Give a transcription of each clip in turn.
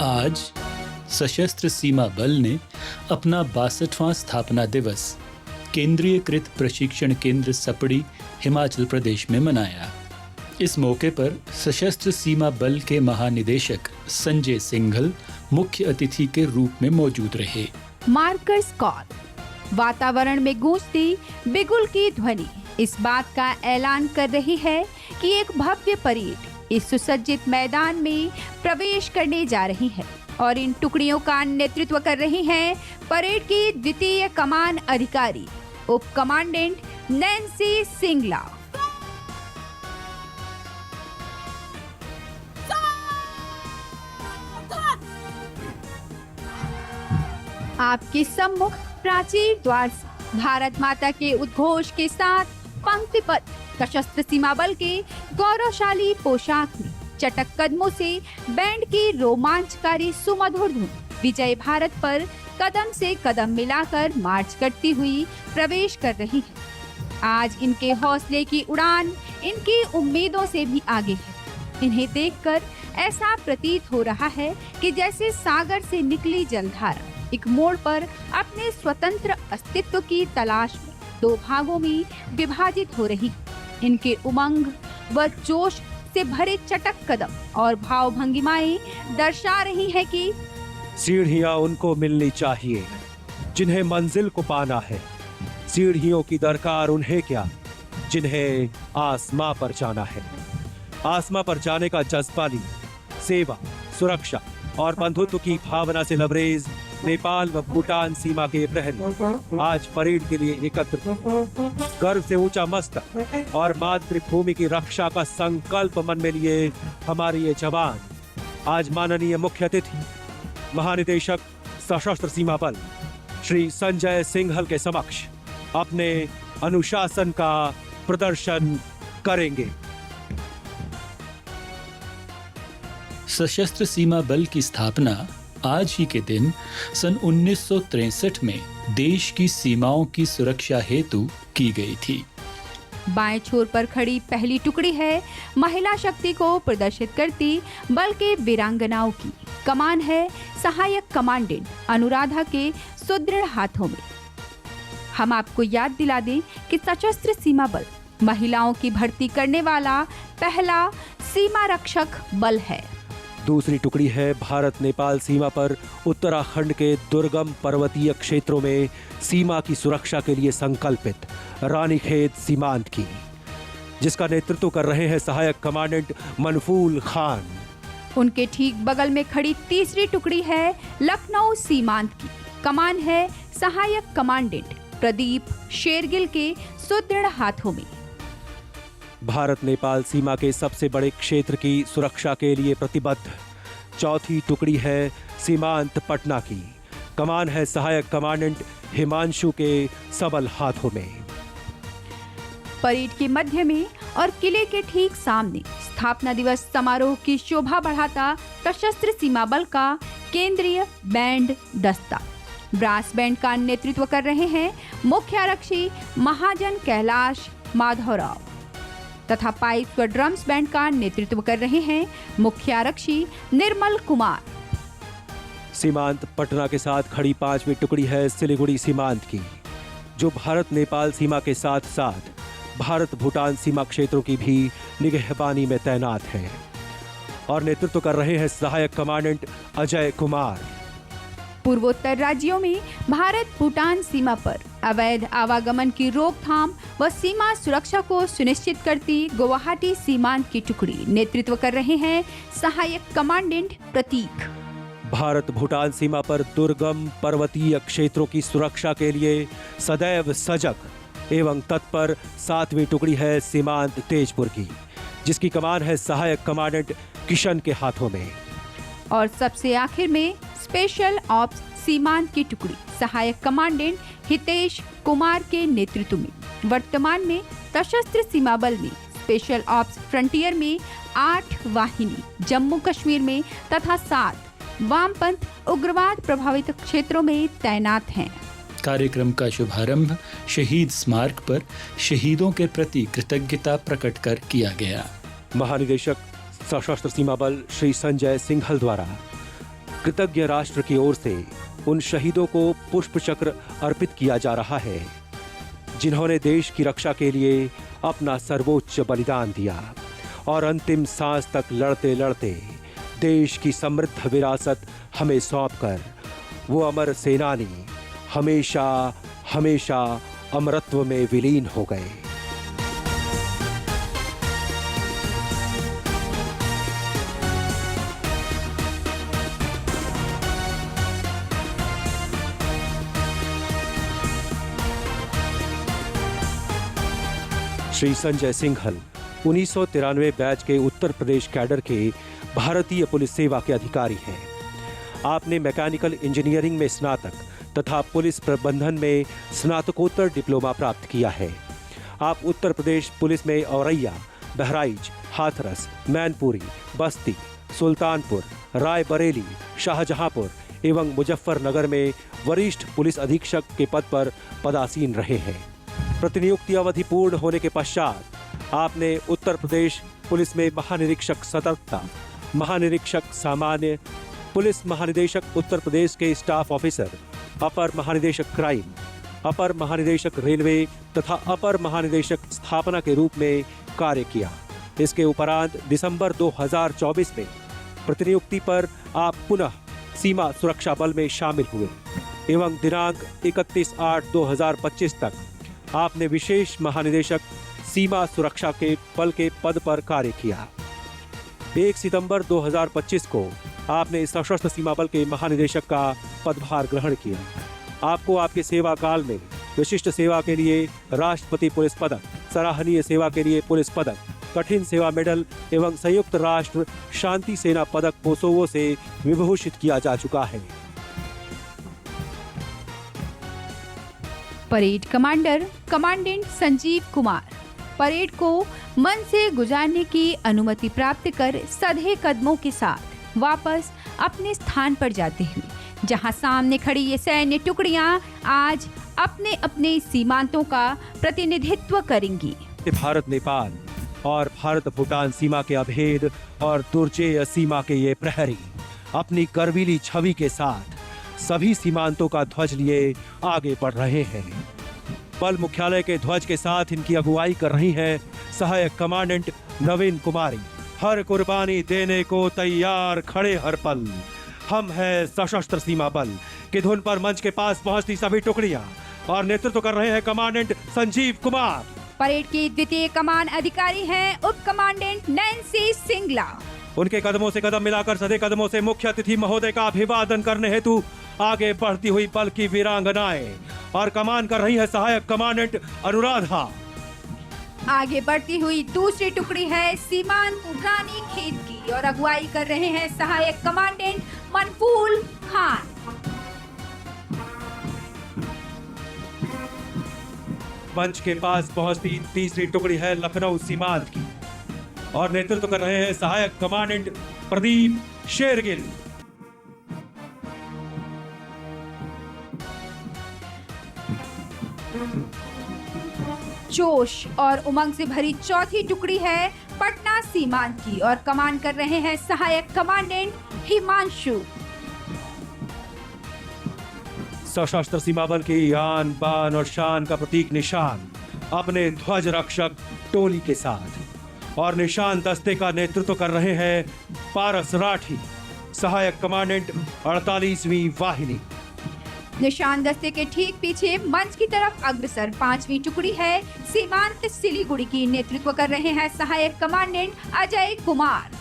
आज सशस्त्र सीमा बल ने अपना 62वां स्थापना दिवस केंद्रीयकृत प्रशिक्षण केंद्र सपड़ी हिमाचल प्रदेश में मनाया। इस मौके पर सशस्त्र सीमा बल के महानिदेशक संजय सिंघल मुख्य अतिथि के रूप में मौजूद रहे। मार्कर्स कॉल, वातावरण में गूंजती बिगुल की ध्वनि इस बात का ऐलान कर रही है कि एक भव्य परेड इस सुसज्जित मैदान में प्रवेश करने जा रही है और इन टुकड़ियों का नेतृत्व कर रही हैं परेड की द्वितीय कमान अधिकारी उप कमांडेंट नैन्सी सिंगला। आपके सम्मुख प्राचीर द्वार से भारत माता के उद्घोष के साथ पंक्तिबद्ध सशस्त्र सीमा बल के गौरवशाली पोशाक में चटक कदमों से बैंड की रोमांचकारी सुमधुर धुन विजय भारत पर कदम से कदम मिलाकर मार्च करती हुई प्रवेश कर रही है। आज इनके हौसले की उड़ान इनकी उम्मीदों से भी आगे है। इन्हें देखकर ऐसा प्रतीत हो रहा है कि जैसे सागर से निकली जलधारा एक मोड़ पर अपने स्वतंत्र अस्तित्व की तलाश में दो भागों में विभाजित हो रही। इनके उमंग व जोश से भरे चटक कदम और भाव भंगिमाएं दर्शा रही है कि सीढ़ियां उनको मिलनी चाहिए जिन्हें मंजिल को पाना है। सीढ़ियों की दरकार उन्हें क्या जिन्हें आसमां पर जाना है। आसमां पर जाने का जज्बा ली सेवा, सुरक्षा और बंधुत्व की भावना से लबरेज नेपाल व भूटान सीमा के प्रहरी आज परेड के लिए एकत्र। गर्व से ऊंचा मस्तक और मातृभूमि की रक्षा का संकल्प मन में लिए हमारे ये जवान आज माननीय मुख्य अतिथि महानिदेशक सशस्त्र सीमा बल श्री संजय सिंघल के समक्ष अपने अनुशासन का प्रदर्शन करेंगे। सशस्त्र सीमा बल की स्थापना आज ही के दिन सन 1963 में देश की सीमाओं की सुरक्षा हेतु की गई थी। बाएं छोर पर खड़ी पहली टुकड़ी है महिला शक्ति को प्रदर्शित करती बल के वीरांगनाओं की। कमान है सहायक कमांडेंट अनुराधा के सुदृढ़ हाथों में। हम आपको याद दिला दें कि सशस्त्र सीमा बल महिलाओं की भर्ती करने वाला पहला सीमा रक्षक बल है। दूसरी टुकड़ी है भारत नेपाल सीमा पर उत्तराखंड के दुर्गम पर्वतीय क्षेत्रों में सीमा की सुरक्षा के लिए संकल्पित रानीखेत सीमांत की, जिसका नेतृत्व कर रहे हैं सहायक कमांडेंट मनफूल खान। उनके ठीक बगल में खड़ी तीसरी टुकड़ी है लखनऊ सीमांत की। कमान है सहायक कमांडेंट प्रदीप शेरगिल के सुदृढ़ हाथों में। भारत नेपाल सीमा के सबसे बड़े क्षेत्र की सुरक्षा के लिए प्रतिबद्ध चौथी टुकड़ी है सीमांत पटना की। कमान है सहायक कमांडेंट हिमांशु के सबल हाथों में। परेड के मध्य में और किले के ठीक सामने स्थापना दिवस समारोह की शोभा बढ़ाता सशस्त्र सीमा बल का केंद्रीय बैंड दस्ता ब्रास बैंड का नेतृत्व कर रहे हैं मुख्य आरक्षी महाजन कैलाश माधवराव तथा पाइप व ड्रम्स बैंड का नेतृत्व कर रहे हैं मुख्य आरक्षी निर्मल कुमार। सीमांत पटना के साथ खड़ी पांचवी टुकड़ी है सिलीगुड़ी सीमांत की, जो भारत नेपाल सीमा के साथ साथ भारत भूटान सीमा क्षेत्रों की भी निगहबानी में तैनात है और नेतृत्व कर रहे हैं सहायक कमांडेंट अजय कुमार। पूर्वोत्तर राज्यों में भारत भूटान सीमा पर अवैध आवागमन की रोकथाम व सीमा सुरक्षा को सुनिश्चित करती गुवाहाटी सीमांत की टुकड़ी नेतृत्व कर रहे हैं सहायक कमांडेंट प्रतीक। भारत भूटान सीमा पर दुर्गम पर्वतीय क्षेत्रों की सुरक्षा के लिए सदैव सजग एवं तत्पर सातवीं टुकड़ी है सीमांत तेजपुर की, जिसकी कमान है सहायक कमांडेंट किशन के हाथों में। और सबसे आखिर में स्पेशल ऑप्स सीमांत की टुकड़ी सहायक कमांडेंट हितेश कुमार के नेतृत्व में। वर्तमान में सशस्त्र सीमा बल में स्पेशल ऑप्स फ्रंटियर में 8 वाहिनी, जम्मू कश्मीर में तथा 7 वामपंथ उग्रवाद प्रभावित क्षेत्रों में तैनात हैं। कार्यक्रम का शुभारंभ शहीद स्मारक पर शहीदों के प्रति कृतज्ञता प्रकट कर किया गया। महानिदेशक सशस्त्र सीमा बल श्री संजय सिंघल द्वारा कृतज्ञ राष्ट्र की ओर से उन शहीदों को पुष्प चक्र अर्पित किया जा रहा है जिन्होंने देश की रक्षा के लिए अपना सर्वोच्च बलिदान दिया और अंतिम सांस तक लड़ते लड़ते देश की समृद्ध विरासत हमें सौंपकर वो अमर सेनानी हमेशा हमेशा अमरत्व में विलीन हो गए। श्री संजय सिंघल 1993 बैच के उत्तर प्रदेश कैडर के भारतीय पुलिस सेवा के अधिकारी हैं। आपने मैकेनिकल इंजीनियरिंग में स्नातक तथा पुलिस प्रबंधन में स्नातकोत्तर डिप्लोमा प्राप्त किया है। आप उत्तर प्रदेश पुलिस में औरैया, बहराइच, हाथरस, मैनपुरी, बस्ती, सुल्तानपुर, रायबरेली, शाहजहांपुर एवं मुजफ्फरनगर में वरिष्ठ पुलिस अधीक्षक के पद पर पदासीन रहे हैं। प्रतिनियुक्ति अवधि पूर्ण होने के पश्चात आपने उत्तर प्रदेश पुलिस में महानिरीक्षक सतर्कता, महानिरीक्षक सामान्य, पुलिस महानिदेशक उत्तर प्रदेश के स्टाफ ऑफिसर, अपर महानिदेशक क्राइम, अपर महानिदेशक रेलवे तथा अपर महानिदेशक स्थापना के रूप में कार्य किया। इसके उपरांत दिसंबर 2024 में प्रतिनियुक्ति पर आप पुनः सीमा सुरक्षा बल में शामिल हुए एवं दिनांक 31/8/2025 तक आपने विशेष महानिदेशक सीमा सुरक्षा के बल के पद पर कार्य किया। 1 सितंबर 2025 को आपने सशस्त्र सीमा बल के महानिदेशक का पदभार ग्रहण किया। आपको आपके सेवा काल में विशिष्ट सेवा के लिए राष्ट्रपति पुलिस पदक, सराहनीय सेवा के लिए पुलिस पदक, कठिन सेवा मेडल एवं संयुक्त राष्ट्र शांति सेना पदक कोसोवो से विभूषित किया जा चुका है। Parade commander commandant Sanjeev Kumar parade को मन से गुजारने की अनुमति प्राप्त कर सधे कदमों के साथ वापस अपने स्थान पर जाते हुए जहां सामने खड़ी ये सैन्य टुकड़ियां आज अपने अपने सीमांतों का प्रतिनिधित्व करेंगी। भारत नेपाल और भारत भूटान सीमा के अभेद और दुर्जेय सीमा के ये प्रहरी अपनी गर्वीली छवि के साथ सभी सीमांतों का ध्वज लिए आगे बढ़ रहे हैं। बल मुख्यालय के ध्वज के साथ इनकी अगुवाई कर रही हैं सहायक कमांडेंट नवीन कुमारी। हर कुर्बानी देने को तैयार खड़े हर पल, हम है सशस्त्र सीमा बल की धुन पर मंच के पास पहुंचती सभी टुकड़ियां और नेतृत्व कर रहे हैं कमांडेंट संजीव कुमार। परेड की द्वितीय कमान अधिकारी हैं उप कमांडेंट नैन्सी सिंगला। उनके कदमों से कदम मिलाकर सधे कदमों से मुख्य अतिथि महोदय का अभिवादन करने हेतु आगे बढ़ती हुई बल की वीरांगनाएं और कमान कर रही है सहायक कमांडेंट अनुराधा। आगे बढ़ती हुई दूसरी टुकड़ी है सीमांत रानी खेत की और अगुवाई कर रहे हैं सहायक कमांडेंट मनफूल खान। मंच के पास पहुंचती तीसरी टुकड़ी है लखनऊ सीमांत की और नेतृत्व कर रहे हैं सहायक कमांडेंट प्रदीप शेरगिल। जोश और उमंग से भरी चौथी टुकड़ी है पटना सीमांत की और कमान कर रहे हैं सहायक कमांडेंट हिमांशु। सशस्त्र सीमा बल की आन बान और शान का प्रतीक निशान अपने ध्वज रक्षक टोली के साथ और निशान दस्ते का नेतृत्व कर रहे हैं पारस राठी, सहायक कमांडेंट 48वीं वाहिनी। निशान दस्ते के ठीक पीछे मंच की तरफ अग्रसर 5वीं टुकड़ी है सीमांत सिलीगुड़ी की, नेतृत्व कर रहे हैं सहायक कमांडेंट अजय कुमार।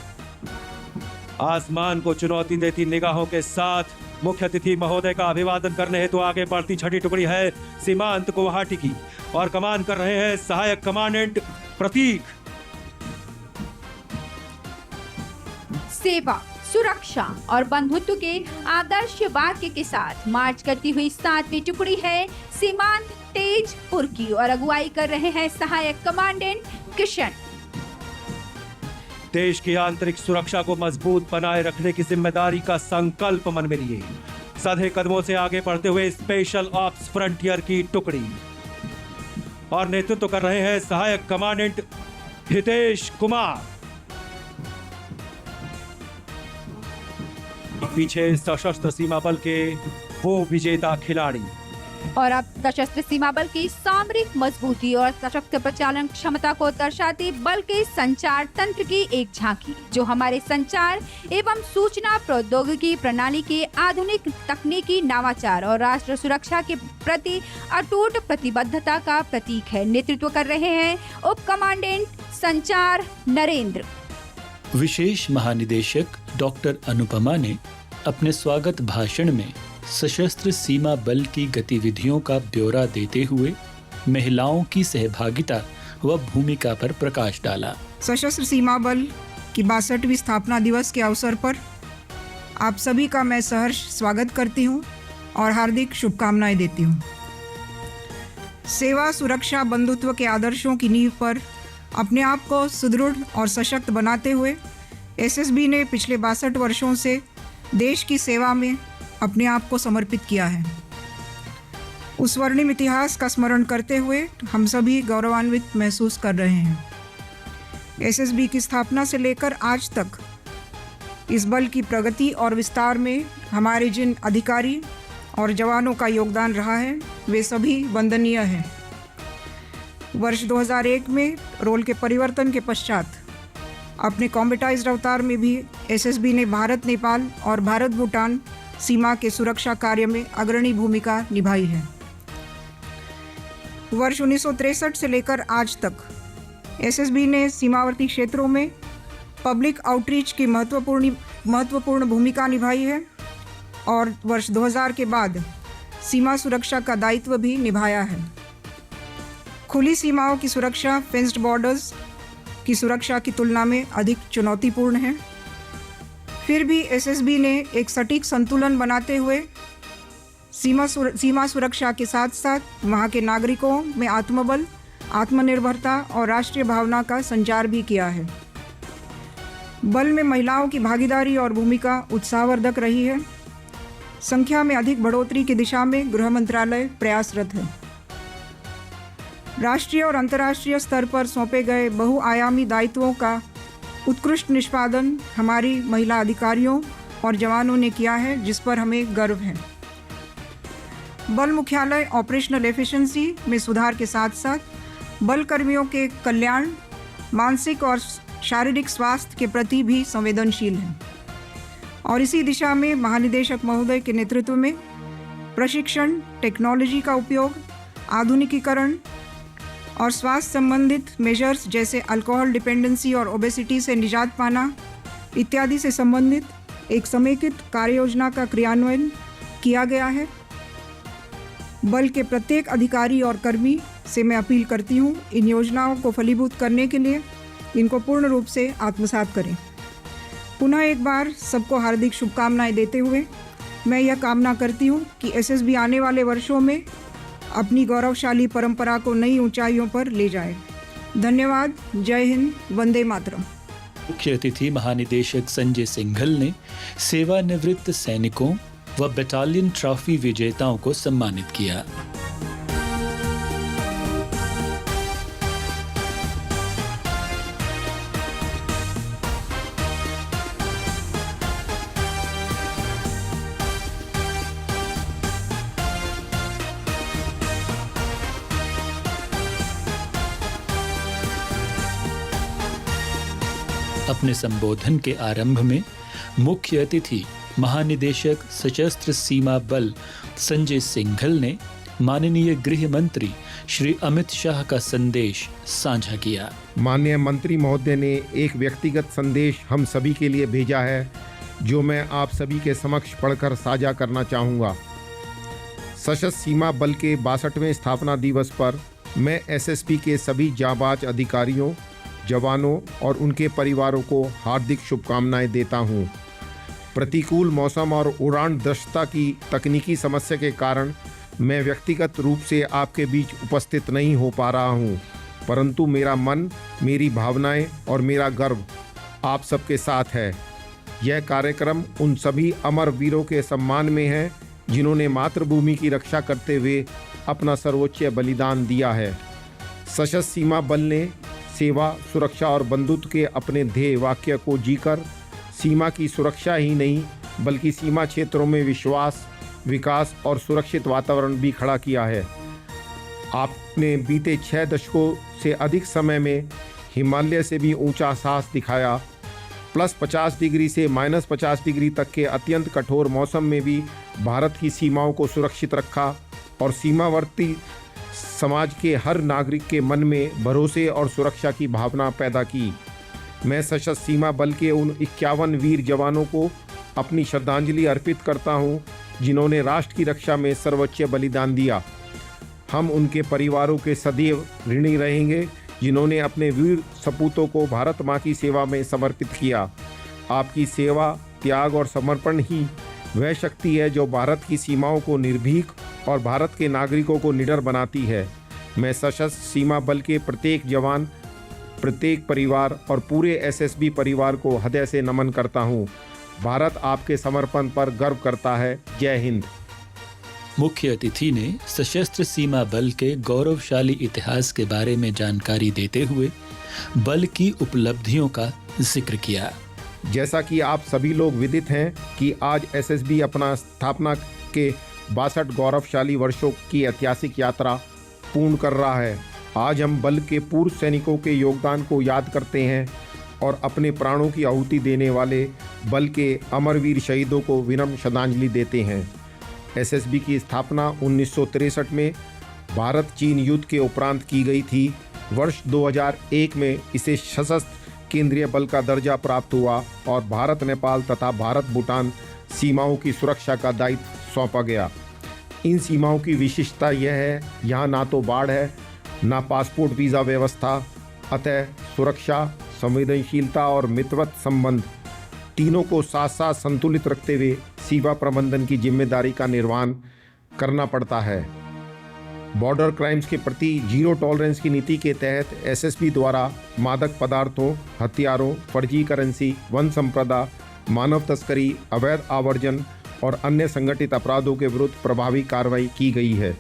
आसमान को चुनौती देती निगाहों के साथ मुख्य अतिथि महोदय का अभिवादन करने हेतु आगे बढ़ती छठी टुकड़ी है सीमांत गुवाहाटी की और कमान कर रहे हैं सहायक कमांडेंट प्रतीक। सेवा, सुरक्षा और बंधुत्व के आदर्श वाक्य के साथ मार्च करती हुई 7वीं टुकड़ी है सीमांत तेजपुर की और अगुवाई कर रहे हैं सहायक कमांडेंट किशन। देश की आंतरिक सुरक्षा को मजबूत बनाए रखने की जिम्मेदारी का संकल्प मन में लिए सधे कदमों से आगे बढ़ते हुए स्पेशल ऑप्स फ्रंटियर की टुकड़ी और नेतृत्व कर रहे हैं सहायक कमांडेंट हितेश कुमार। पीछे सशस्त्र सीमा बल के वो विजेता खिलाड़ी। और अब सशस्त्र सीमा बल की सामरिक मजबूती और सशक्त प्रचालन क्षमता को दर्शाते बल के संचार तंत्र की एक झांकी, जो हमारे संचार एवं सूचना प्रौद्योगिकी प्रणाली के आधुनिक तकनीकी नवाचार और राष्ट्र सुरक्षा के प्रति अटूट प्रतिबद्धता का प्रतीक है। नेतृत्व कर रहे हैं उप कमांडेंट संचार नरेंद्र। विशेष महानिदेशक डॉक्टर अनुपमा ने अपने स्वागत भाषण में सशस्त्र सीमा बल की गतिविधियों का ब्यौरा देते हुए महिलाओं की सहभागिता व भूमिका पर प्रकाश डाला। सशस्त्र सीमा बल की 62वीं स्थापना दिवस के अवसर पर आप सभी का मैं सहर्ष स्वागत करती हूं और हार्दिक शुभकामनाएं देती हूं। सेवा, सुरक्षा, बंधुत्व के आदर्शों की नींव पर अपने आप को सुदृढ़ और सशक्त बनाते हुए एसएसबी ने पिछले 62 वर्षों से देश की सेवा में अपने आप को समर्पित किया है। उस स्वर्णिम इतिहास का स्मरण करते हुए हम सभी गौरवान्वित महसूस कर रहे हैं। एसएसबी की स्थापना से लेकर आज तक इस बल की प्रगति और विस्तार में हमारे जिन अधिकारी और जवानों का योगदान रहा है वे सभी वंदनीय हैं। वर्ष 2001 में रोल के परिवर्तन के पश्चात अपने कॉम्बेटाइज्ड अवतार में भी एसएसबी ने भारत नेपाल और भारत भूटान सीमा के सुरक्षा कार्य में अग्रणी भूमिका निभाई है। वर्ष 1963 से लेकर आज तक एसएसबी ने सीमावर्ती क्षेत्रों में पब्लिक आउटरीच की महत्वपूर्ण भूमिका निभाई है और वर्ष 2000 के बाद सीमा सुरक्षा का दायित्व भी निभाया है। खुली सीमाओं की सुरक्षा फेंस्ड बॉर्डर्स की सुरक्षा की तुलना में अधिक चुनौतीपूर्ण है। फिर भी एसएसबी ने एक सटीक संतुलन बनाते हुए सीमा सुरक्षा के साथ साथ वहाँ के नागरिकों में आत्मबल, आत्मनिर्भरता और राष्ट्रीय भावना का संचार भी किया है। बल में महिलाओं की भागीदारी और भूमिका उत्साहवर्धक रही है। संख्या में अधिक बढ़ोतरी की दिशा में गृह मंत्रालय प्रयासरत है। राष्ट्रीय और अंतर्राष्ट्रीय स्तर पर सौंपे गए बहुआयामी दायित्वों का उत्कृष्ट निष्पादन हमारी महिला अधिकारियों और जवानों ने किया है, जिस पर हमें गर्व है। बल मुख्यालय ऑपरेशनल एफिशिएंसी में सुधार के साथ साथ बल कर्मियों के कल्याण, मानसिक और शारीरिक स्वास्थ्य के प्रति भी संवेदनशील है और इसी दिशा में महानिदेशक महोदय के नेतृत्व में प्रशिक्षण, टेक्नोलॉजी का उपयोग, आधुनिकीकरण और स्वास्थ्य संबंधित मेजर्स जैसे अल्कोहल डिपेंडेंसी और ओबेसिटी से निजात पाना इत्यादि से संबंधित एक समेकित कार्ययोजना का क्रियान्वयन किया गया है। बल के प्रत्येक अधिकारी और कर्मी से मैं अपील करती हूँ, इन योजनाओं को फलीभूत करने के लिए इनको पूर्ण रूप से आत्मसात करें। पुनः एक बार सबको हार्दिक शुभकामनाएं देते हुए मैं यह कामना करती हूँ कि एसएसबी आने वाले वर्षों में अपनी गौरवशाली परंपरा को नई ऊंचाइयों पर ले जाए। धन्यवाद। जय हिंद। वंदे मातरम। मुख्य अतिथि महानिदेशक संजय सिंघल ने सेवानिवृत्त सैनिकों व बटालियन ट्रॉफी विजेताओं को सम्मानित किया। अपने संबोधन के आरंभ में मुख्य अतिथि महानिदेशक सशस्त्र सीमा बल संजय सिंघल ने माननीय गृह मंत्री श्री अमित शाह का संदेश साझा किया। माननीय मंत्री महोदय ने एक व्यक्तिगत संदेश हम सभी के लिए भेजा है, जो मैं आप सभी के समक्ष पढ़कर साझा करना चाहूँगा। सशस्त्र सीमा बल के 62वें स्थापना दिवस पर मैं एसएसबी के सभी जांबाज अधिकारियों, जवानों और उनके परिवारों को हार्दिक शुभकामनाएं देता हूं। प्रतिकूल मौसम और उड़ान दक्षता की तकनीकी समस्या के कारण मैं व्यक्तिगत रूप से आपके बीच उपस्थित नहीं हो पा रहा हूं, परंतु मेरा मन, मेरी भावनाएं और मेरा गर्व आप सबके साथ है। यह कार्यक्रम उन सभी अमर वीरों के सम्मान में है जिन्होंने मातृभूमि की रक्षा करते हुए अपना सर्वोच्च बलिदान दिया है। सशस्त्र सीमा बल ने सेवा, सुरक्षा और बंधुत्व के अपने ध्येय वाक्य को जीकर सीमा की सुरक्षा ही नहीं बल्कि सीमा क्षेत्रों में विश्वास, विकास और सुरक्षित वातावरण भी खड़ा किया है। आपने बीते 6 दशकों से अधिक समय में हिमालय से भी ऊंचा साहस दिखाया। +50 डिग्री से -50 डिग्री तक के अत्यंत कठोर मौसम में भी भारत की सीमाओं को सुरक्षित रखा और सीमावर्ती समाज के हर नागरिक के मन में भरोसे और सुरक्षा की भावना पैदा की। मैं सशस्त्र सीमा बल के उन 51 वीर जवानों को अपनी श्रद्धांजलि अर्पित करता हूं, जिन्होंने राष्ट्र की रक्षा में सर्वोच्च बलिदान दिया। हम उनके परिवारों के सदैव ऋणी रहेंगे, जिन्होंने अपने वीर सपूतों को भारत माँ की सेवा में समर्पित किया। आपकी सेवा, त्याग और समर्पण ही वह शक्ति है जो भारत की सीमाओं को निर्भीक और भारत के नागरिकों को निडर बनाती है। मैं सशस्त्र सीमा बल के प्रत्येक जवान, प्रत्येक परिवार और पूरे एसएसबी परिवार को हृदय से नमन करता हूँ। भारत आपके समर्पण पर गर्व करता है। जय हिंद। मुख्य अतिथि ने सशस्त्र सीमा बल के गौरवशाली इतिहास के बारे में जानकारी देते हुए बल की उपलब्धियों का जिक्र किया। जैसा कि आप सभी लोग विदित हैं कि आज एसएसबी अपना स्थापना के 62 गौरवशाली वर्षों की ऐतिहासिक यात्रा पूर्ण कर रहा है। आज हम बल के पूर्व सैनिकों के योगदान को याद करते हैं और अपने प्राणों की आहुति देने वाले बल के अमरवीर शहीदों को विनम्र श्रद्धांजलि देते हैं। एसएसबी की स्थापना 1963 में भारत चीन युद्ध के उपरांत की गई थी। वर्ष 2001 में इसे सशस्त्र केंद्रीय बल का दर्जा प्राप्त हुआ और भारत नेपाल तथा भारत भूटान सीमाओं की सुरक्षा का दायित्व सौंपा गया। इन सीमाओं की विशिष्टता यह है, यहाँ ना तो बाढ़ है, ना पासपोर्ट वीज़ा व्यवस्था, अतः सुरक्षा, संवेदनशीलता और मित्रवत संबंध तीनों को साथ साथ संतुलित रखते हुए सीमा प्रबंधन की जिम्मेदारी का निर्वहन करना पड़ता है। बॉर्डर क्राइम्स के प्रति जीरो टॉलरेंस की नीति के तहत एसएसबी द्वारा मादक पदार्थों, हथियारों, फर्जी करेंसी, वन संपदा, मानव तस्करी, अवैध आवर्जन और अन्य संगठित अपराधों के विरुद्ध प्रभावी कार्रवाई की गई है।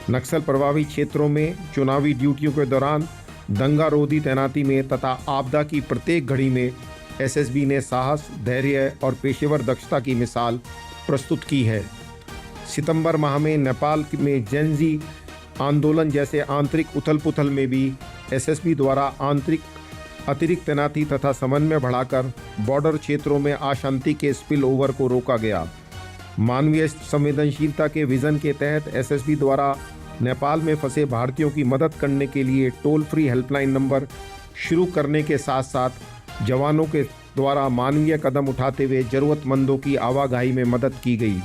नक्सल प्रभावित क्षेत्रों में चुनावी ड्यूटियों के दौरान दंगा रोधी तैनाती में तथा आपदा की प्रत्येक घड़ी में एसएसबी ने साहस, धैर्य और पेशेवर दक्षता की मिसाल प्रस्तुत की है। सितंबर माह में नेपाल में जेनजी आंदोलन जैसे आंतरिक उथल पुथल में भी एसएसबी द्वारा अतिरिक्त तैनाती तथा समन्वय बढ़ाकर बॉर्डर क्षेत्रों में अशांति के स्पिल ओवर को रोका गया। मानवीय संवेदनशीलता के विजन के तहत एसएसबी द्वारा नेपाल में फंसे भारतीयों की मदद करने के लिए टोल फ्री हेल्पलाइन नंबर शुरू करने के साथ साथ जवानों के द्वारा मानवीय कदम उठाते हुए ज़रूरतमंदों की आवाजाही में मदद की गई।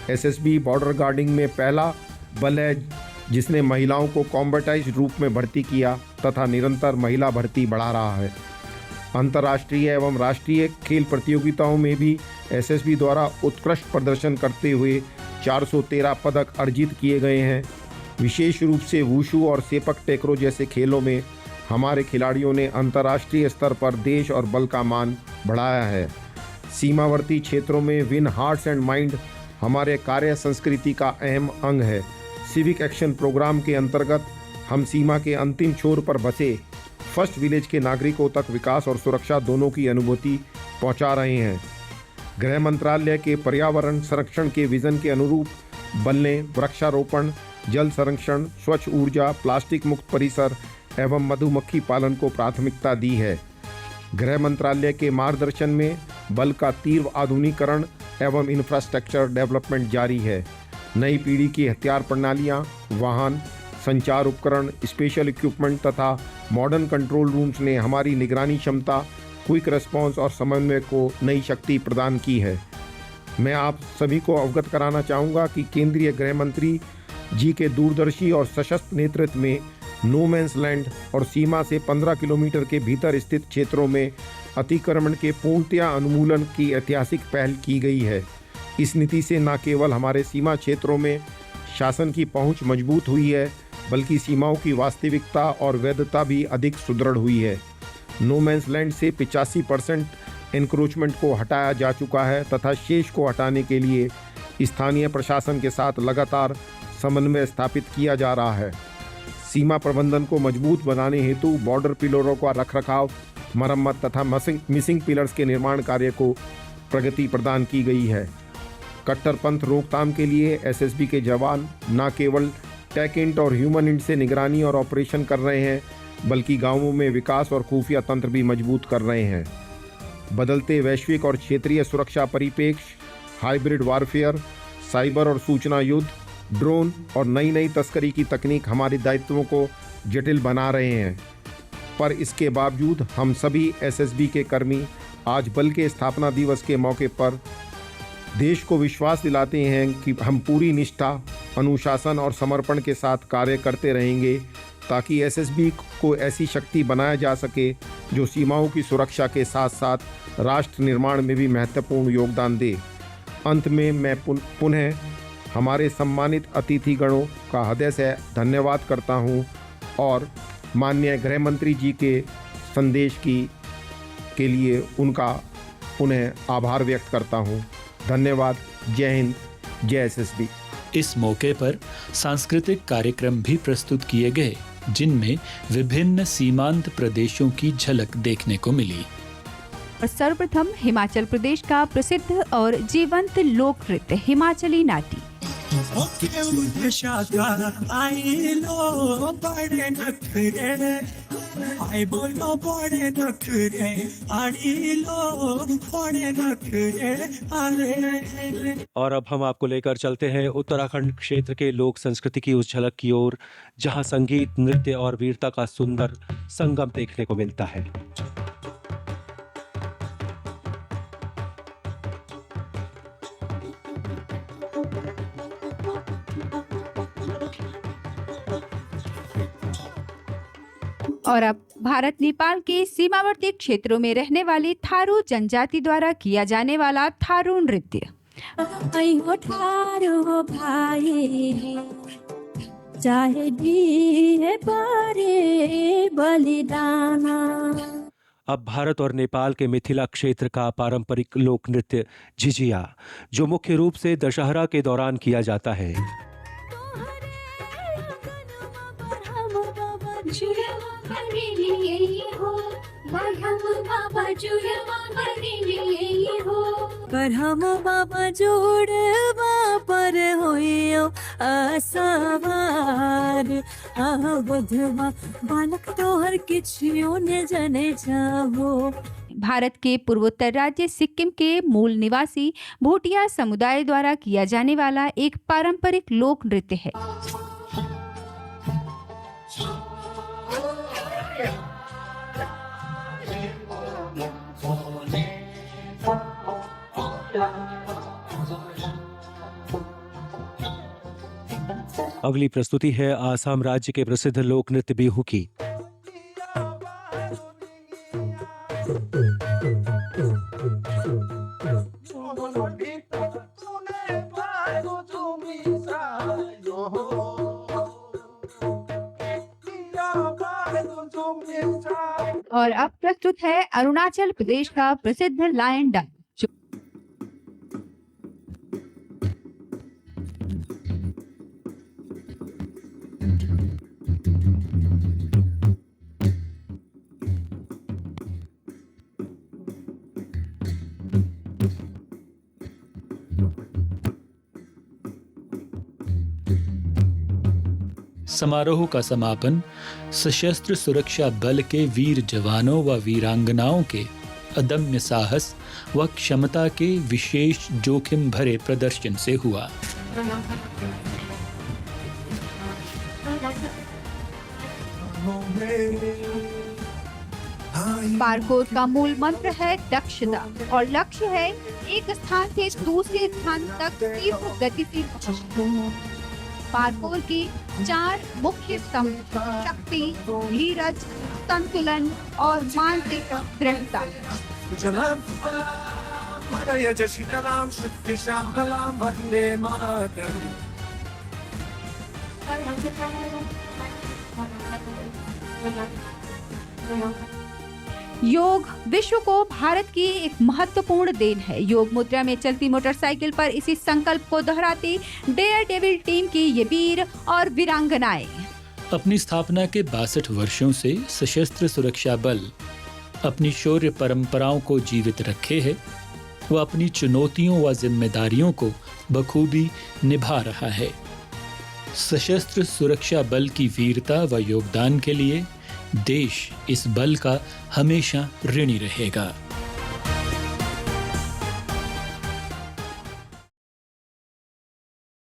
एसएसबी बॉर्डर गार्डिंग में पहला बल है जिसने महिलाओं को कॉम्बेटाइज्ड रूप में भर्ती किया तथा निरंतर महिला भर्ती बढ़ा रहा है। अंतर्राष्ट्रीय एवं राष्ट्रीय खेल प्रतियोगिताओं में भी एसएसबी द्वारा उत्कृष्ट प्रदर्शन करते हुए 413 पदक अर्जित किए गए हैं। विशेष रूप से वुशु और सेपक टैक्रो जैसे खेलों में हमारे खिलाड़ियों ने अंतर्राष्ट्रीय स्तर पर देश और बल का मान बढ़ाया है। सीमावर्ती क्षेत्रों में विन हार्ट्स एंड माइंड हमारे कार्य संस्कृति का अहम अंग है। सिविक एक्शन प्रोग्राम के अंतर्गत हम सीमा के अंतिम छोर पर बसे फर्स्ट विलेज के नागरिकों तक विकास और सुरक्षा दोनों की अनुभूति पहुंचा रहे हैं। गृह मंत्रालय के पर्यावरण संरक्षण के विजन के अनुरूप बल ने वृक्षारोपण, जल संरक्षण, स्वच्छ ऊर्जा, प्लास्टिक मुक्त परिसर एवं मधुमक्खी पालन को प्राथमिकता दी है। गृह मंत्रालय के मार्गदर्शन में बल का तीव्र आधुनिकीकरण एवं इंफ्रास्ट्रक्चर डेवलपमेंट जारी है। नई पीढ़ी की हथियार प्रणालियां, वाहन, संचार उपकरण, स्पेशल इक्विपमेंट तथा मॉडर्न कंट्रोल रूम्स ने हमारी निगरानी क्षमता, क्विक रिस्पांस और समन्वय को नई शक्ति प्रदान की है। मैं आप सभी को अवगत कराना चाहूँगा कि केंद्रीय गृह मंत्री जी के दूरदर्शी और सशक्त नेतृत्व में नो मैंस लैंड और सीमा से 15 किलोमीटर के भीतर स्थित क्षेत्रों में अतिक्रमण के पूर्णतया उन्मूलन की ऐतिहासिक पहल की गई है। इस नीति से न केवल हमारे सीमा क्षेत्रों में शासन की पहुंच मजबूत हुई है, बल्कि सीमाओं की वास्तविकता और वैधता भी अधिक सुदृढ़ हुई है। नो मैंस लैंड से 85% एनक्रोचमेंट को हटाया जा चुका है तथा शेष को हटाने के लिए स्थानीय प्रशासन के साथ लगातार समन्वय स्थापित किया जा रहा है। सीमा प्रबंधन को मजबूत बनाने हेतु बॉर्डर पिलरों का रखरखाव, मरम्मत तथा मिसिंग पिलर्स के निर्माण कार्य को प्रगति प्रदान की गई है। कट्टरपंथ रोकथाम के लिए एसएसबी के जवान न केवल टेक इंट और ह्यूमन इंट से निगरानी और ऑपरेशन कर रहे हैं, बल्कि गांवों में विकास और खुफिया तंत्र भी मजबूत कर रहे हैं। बदलते वैश्विक और क्षेत्रीय सुरक्षा परिप्रेक्ष्य, हाइब्रिड वारफेयर, साइबर और सूचना युद्ध, ड्रोन और नई नई तस्करी की तकनीक हमारे दायित्वों को जटिल बना रहे हैं। पर इसके बावजूद हम सभी एसएसबी के कर्मी आज बल के स्थापना दिवस के मौके पर देश को विश्वास दिलाते हैं कि हम पूरी निष्ठा, अनुशासन और समर्पण के साथ कार्य करते रहेंगे, ताकि एसएसबी को ऐसी शक्ति बनाया जा सके जो सीमाओं की सुरक्षा के साथ साथ राष्ट्र निर्माण में भी महत्वपूर्ण योगदान दे। अंत में मैं पुनः हमारे सम्मानित अतिथिगणों का हृदय से धन्यवाद करता हूं और माननीय गृह मंत्री जी के संदेश के लिए उनका पुनः आभार व्यक्त करता हूं। धन्यवाद। जय हिंद, जय एसएसबी। इस मौके पर सांस्कृतिक कार्यक्रम भी प्रस्तुत किए गए, जिनमें विभिन्न सीमांत प्रदेशों की झलक देखने को मिली। और सर्वप्रथम हिमाचल प्रदेश का प्रसिद्ध और जीवंत लोक नृत्य हिमाचली नाटी। और अब हम आपको लेकर चलते हैं उत्तराखंड क्षेत्र के लोक संस्कृति की उस झलक की ओर, जहां संगीत, नृत्य और वीरता का सुंदर संगम देखने को मिलता है। और अब भारत नेपाल के सीमावर्ती क्षेत्रों में रहने वाली थारू जनजाति द्वारा किया जाने वाला थारू नृत्य। चाहे दिए पारे बलिदाना। अब भारत और नेपाल के मिथिला क्षेत्र का पारंपरिक लोक नृत्य झिझिया, जो मुख्य रूप से दशहरा के दौरान किया जाता है। पर हम बाबा जोड़वा पर होइयो आसवार बुधवा बालक तोहर किछियो ने जने जाओ। भारत के पूर्वोत्तर राज्य सिक्किम के मूल निवासी भूटिया समुदाय द्वारा किया जाने वाला एक पारंपरिक लोक नृत्य है। अगली प्रस्तुति है आसाम राज्य के प्रसिद्ध लोक नृत्य बिहू की। और अब प्रस्तुत है अरुणाचल प्रदेश का प्रसिद्ध लायन डांस। समारोह का समापन सशस्त्र सुरक्षा बल के वीर जवानों व वीरांगनाओं के अदम्य साहस व क्षमता के विशेष जोखिम भरे प्रदर्शन से हुआ। पारकोर का मूल मंत्र है दक्षता और लक्ष्य है एक स्थान से दूसरे स्थान तक तीव्र गति से पहुंचना। पारकोर के 4 मुख्य स्तंभ शक्ति, धीरज, संतुलन और मानसिक दृढ़ता। योग विश्व को भारत की एक महत्वपूर्ण देन है। योग मुद्रा में चलती मोटरसाइकिल पर इसी संकल्प को दोहराती डेयर डेविल टीम की ये वीर और वीरांगनाएं अपनी स्थापना के 62 वर्षों से सशस्त्र सुरक्षा बल अपनी शौर्य परंपराओं को जीवित रखे है वह अपनी चुनौतियों व जिम्मेदारियों को बखूबी निभा रहा है। सशस्त्र सुरक्षा बल की वीरता व योगदान के लिए देश इस बल का हमेशा ऋणी रहेगा।